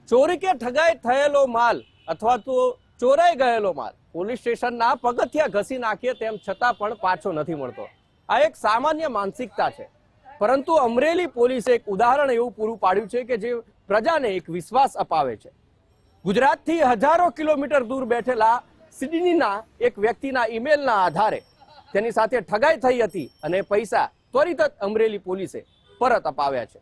ચોરી કે ઠગાઈ થયેલો માલ અથવા તો ચોરાઈ ગયેલો માલ પોલીસ સ્ટેશનના પગથિયા ઘસી નાખીએ તેમ છતાં પણ પાછો નથી મળતો. આ એક સામાન્ય માનસિકતા છે, પરંતુ અમરેલી પોલીસે એક ઉદાહરણ એવું પૂરું પાડ્યું છે કે જે પ્રજાને એક વિશ્વાસ અપાવે છે. ગુજરાતથી હજારો કિલોમીટર દૂર બેઠેલા સિડનીના એક વ્યક્તિના ઈમેલના આધારે તેની સાથે ઠગાઈ થઈ હતી અને પૈસા ત્વરિત જ અમરેલી પોલીસે પરત અપાવ્યા છે.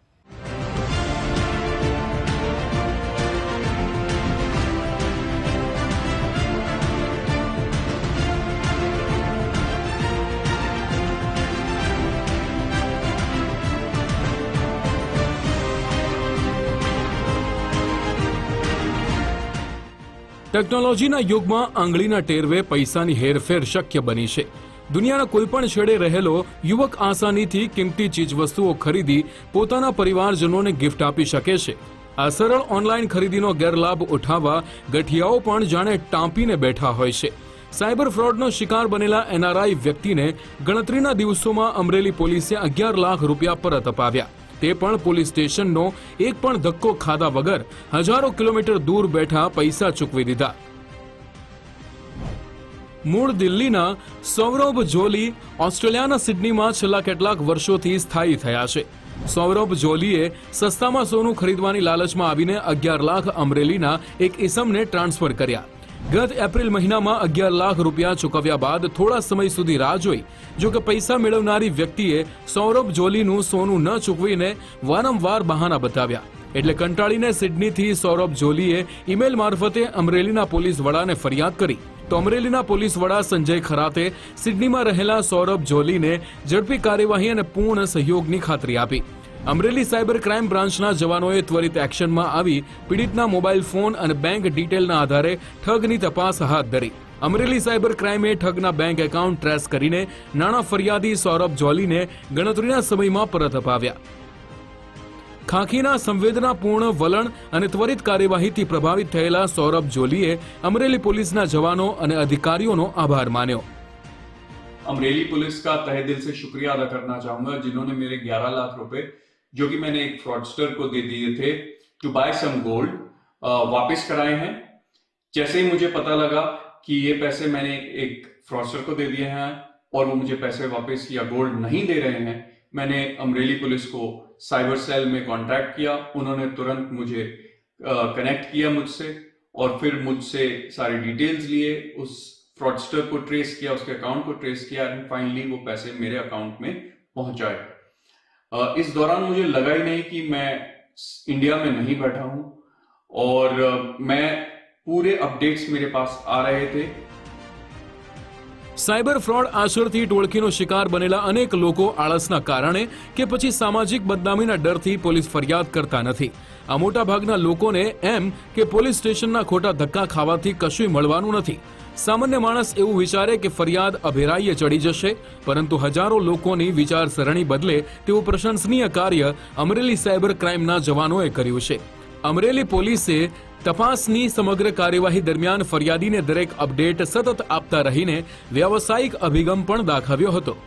ટેકનોલોજીના યુગમાં આંગળીના ટેરવે પૈસાની હેરફેર શક્ય બની છે. દુનિયાના કોઈપણ છેડે રહેલો યુવક આસાનીથી કિંમતી ચીજવસ્તુઓ ખરીદી પોતાના પરિવારજનોને ગિફ્ટ આપી શકે છે. આ સરળ ઓનલાઈન ખરીદીનો ગેરલાભ ઉઠાવવા ગઠિયાઓ પણ જાણે ટાંપીને બેઠા હોય છે. સાયબર ફ્રોડનો શિકાર બનેલા એનઆરઆઈ વ્યક્તિને ગણતરીના દિવસોમાં અમરેલી પોલીસે 11 લાખ રૂપિયા પરત અપાવ્યા. તે પણ પોલીસ સ્ટેશનનો એક પણ ધક્કો ખાધા વગર હજારો કિલોમીટર દૂર બેઠા પૈસા ચૂકવી દીધા. મૂળ દિલ્હીના સૌરભ જોલી ઓસ્ટ્રેલિયાના સિડનીમાં છેલ્લા કેટલાક વર્ષોથી સ્થાયી થયા છે. સૌરભ જોલીએ સસ્તામાં સોનું ખરીદવાની લાલચમાં આવીને 11 લાખ અમરેલીના એક ઇસમને ટ્રાન્સફર કર્યા. ગત એપ્રિલ મહિનામાં 11 લાખ રૂપિયા ચૂકવ્યા બાદ થોડા સમય સુધી રાહ જોઈ. જો કે પૈસા મેળવનારી વ્યક્તિએ સૌરભ જોલીનું સોનું ન ચૂકવીને વારંવાર બહાના બતાવ્યા. એટલે કંટાળીને સિડનીથી સૌરભ જોલીએ ઈમેલ મારફતે અમરેલીના પોલીસ વડાને ફરિયાદ કરી. તો અમરેલીના પોલીસ વડા સંજય ખરાતે સિડનીમાં રહેલા સૌરભ જોલીને ઝડપી કાર્યવાહી અને પૂર્ણ સહયોગની ખાતરી આપી. અમરેલી સાયબર ક્રાઇમ બ્રાન્ચના જવાનોએ ત્વરિત એક્શનમાં આવી પીડિતના મોબાઈલ ફોન અને બેંક ડિટેલના આધારે ઠગની તપાસ હાથ ધરી. અમરેલી સાયબર ક્રાઇમે ઠગના બેંક એકાઉન્ટ ટ્રેસ કરીને નાણાં ફરિયાદી સૌરભ જોલીને ગણતરીના સમયમાં પરત અપાવ્યા. ખાખીના સંવેદનાપૂર્ણ વલણ અને ત્વરિત કાર્યવાહીથી પ્રભાવિત થયેલા સૌરભ જોલીએ અમરેલી પોલીસના જવાનો અને अधिकारियों आभार मान्यो. अमरेली पुलिस का तहे दिल से शुक्रिया अदा करना चाहूंगा जिन्होंने मेरे 11 लाख रुपए जो कि मैंने एक फ्रॉडस्टर को दे दिए थे टू बाय सम गोल्ड वापस कराए हैं. जैसे ही मुझे पता लगा कि ये पैसे मैंने एक फ्रॉडस्टर को दे दिए हैं और वो मुझे पैसे वापस या गोल्ड नहीं दे रहे हैं, मैंने अमरेली पुलिस को साइबर सेल में कॉन्टैक्ट किया. उन्होंने तुरंत मुझे कनेक्ट किया मुझसे और फिर मुझसे सारी डिटेल्स लिए, उस फ्रॉडस्टर को ट्रेस किया, उसके अकाउंट को ट्रेस किया एंड फाइनली वो पैसे मेरे अकाउंट में पहुंचाए. इस दौरान मुझे लगा ही नहीं कि मैं इंडिया में नहीं बैठा हूं और मैं पूरे अपडेट्स मेरे पास आ रहे थे. સાયબર ફ્રોડ આચરતી ટોળકીનો શિકાર બનેલા અનેક લોકો આળસના કારણે કે પછી સામાજિક બદનામીના ડરથી પોલીસ ફરિયાદ કરતા નથી. આ મોટા ભાગના લોકોને એમ કે પોલીસ સ્ટેશનના ખોટા ધક્કા ખાવાથી કશું મળવાનું નથી. સામાન્ય માણસ એવું વિચારે કે ફરિયાદ અભેરાઈએ ચડી જશે, પરંતુ હજારો લોકોની વિચારસરણી બદલે તેવું પ્રશંસનીય કાર્ય અમરેલી સાયબર ક્રાઇમના જવાનોએ કર્યું છે. અમરેલી પોલીસે તપાસની સમગ્ર કાર્યવાહી દરમિયાન ફરિયાદીને દરેક અપડેટ સતત આપતા રહીને વ્યાવસાયિક અભિગમ પણ દાખવ્યો હતો.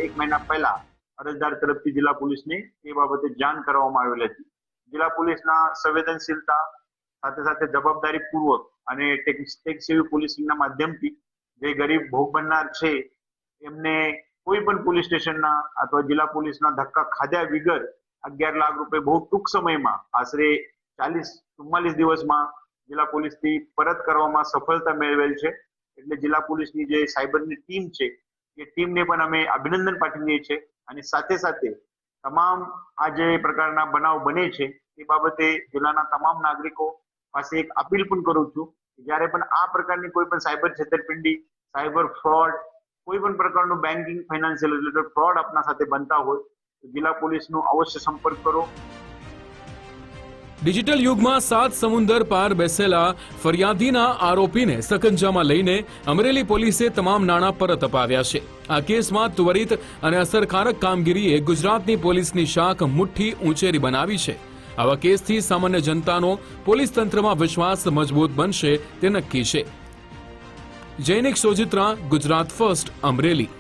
એક મહિના પહેલા અરજદાર તરફથી જિલ્લા પોલીસને એ બાબતે જાણ કરવામાં આવેલ હતી. જિલ્લા પોલીસના સંવેદનશીલતા સાથે સાથે જવાબદારી પૂર્વક અને ટેક્સ સેવી પોલીસિંગના માધ્યમથી જે ગરીબ ભોગ બનનાર છે એમને કોઈ પણ પોલીસ સ્ટેશનના અથવા જિલ્લા પોલીસના ધક્કા ખાધ્યા વગર 11 લાખ રૂપિયા બહુ ટૂંક સમયમાં આશરે 40-44 દિવસમાં જિલ્લા પોલીસથી પરત કરવામાં સફળતા મેળવેલ છે. એટલે જિલ્લા પોલીસની જે સાયબરની ટીમ છે એ ટીમને પણ અમે અભિનંદન પાઠવીએ છીએ અને સાથે સાથે તમામ આ જે પ્રકારના બનાવ બને છે એ બાબતે જિલ્લાના તમામ નાગરિકો પાસે એક અપીલ પણ કરું છું કે જ્યારે પણ આ પ્રકારની કોઈ પણ સાયબર છેતરપિંડી, સાયબર ફ્રોડ, કોઈ પણ પ્રકારનું બેન્કિંગ ફાઇનાન્શિયલ રિલેટેડ ફ્રોડ આપના સાથે બનતા હોય તો જિલ્લા પોલીસનો અવશ્ય સંપર્ક કરો. ડિજિટલ યુગમાં 7 સમુંદર પાર બેસેલા ફરિયાદીના આરોપીને સકંજામાં લઈને અમરેલી પોલીસે તમામ નાણાં પરત અપાવ્યા છે. આ કેસમાં ત્વરિત અને અસરકારક કામગીરીએ ગુજરાતની પોલીસની શાખ મુઠ્ઠી ઊંચેરી બનાવી છે. આવા કેસથી સામાન્ય જનતાનો પોલીસ તંત્રમાં વિશ્વાસ મજબૂત બનશે તે નક્કી છે. જૈનિક સોજિત્રા, ગુજરાત ફર્સ્ટ, અમરેલી.